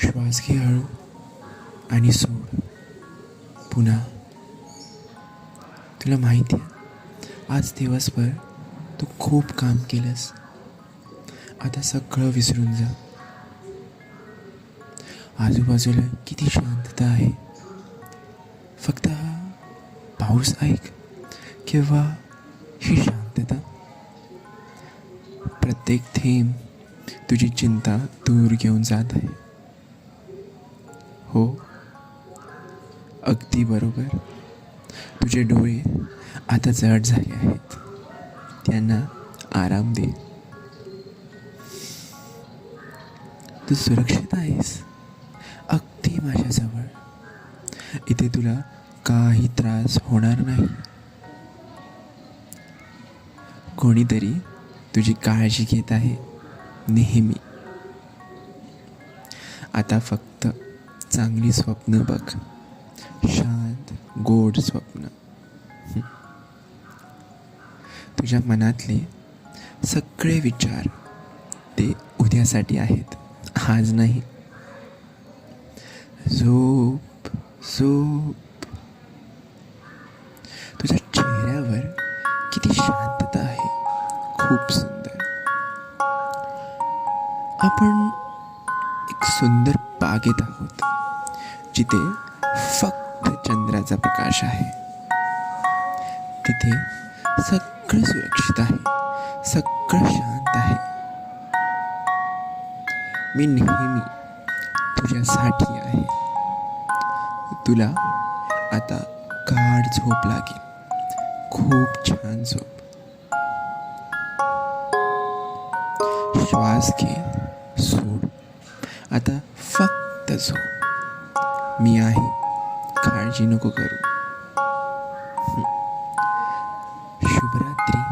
श्वास घे हळू आणि सोड पुन्हा. तुला माहिती आहे, आज दिवसभर तू खूप काम केलंस. आता सगळं विसरून जा. आजूबाजूला किती शांतता आहे. फक्त हा पाऊस ऐक किंवा ही शांतता. प्रत्येक थेंब तुझी चिंता दूर घेऊन जात आहे. हो, अगदी बरोबर. तुझे डोळे आता जड झाले आहेत. त्यांना आराम दे. तू सुरक्षित आहेस, अगदी माझ्याजवळ. इथे तुला काही त्रास होणार नाही. कोणीतरी तुझी काळजी घेत आहे नेहमी. आता फक्त चांगली स्वप्न बघ, शांत गोड स्वप्न. तुझ्या मनातले सगळे विचार ते उद्यासाठी आहेत, आज नाही. झोप झोप. तुझ्या चेहऱ्यावर किती शांतता आहे, खूप सुंदर. आपण एक सुंदर बागेत आहोत, जिथे फक्त चंद्राचा प्रकाश आहे. तिथे सगळं सुरक्षित आहे, सगळं शांत आहे. मी नेहमी तुझ्यासाठी आहे. तुला आता गाढ झोप लागेल, खूप छान झोप. श्वास घे, सोड. आता फक्त झोप. मी आहे, काळजी नको करू. शुभरात्री.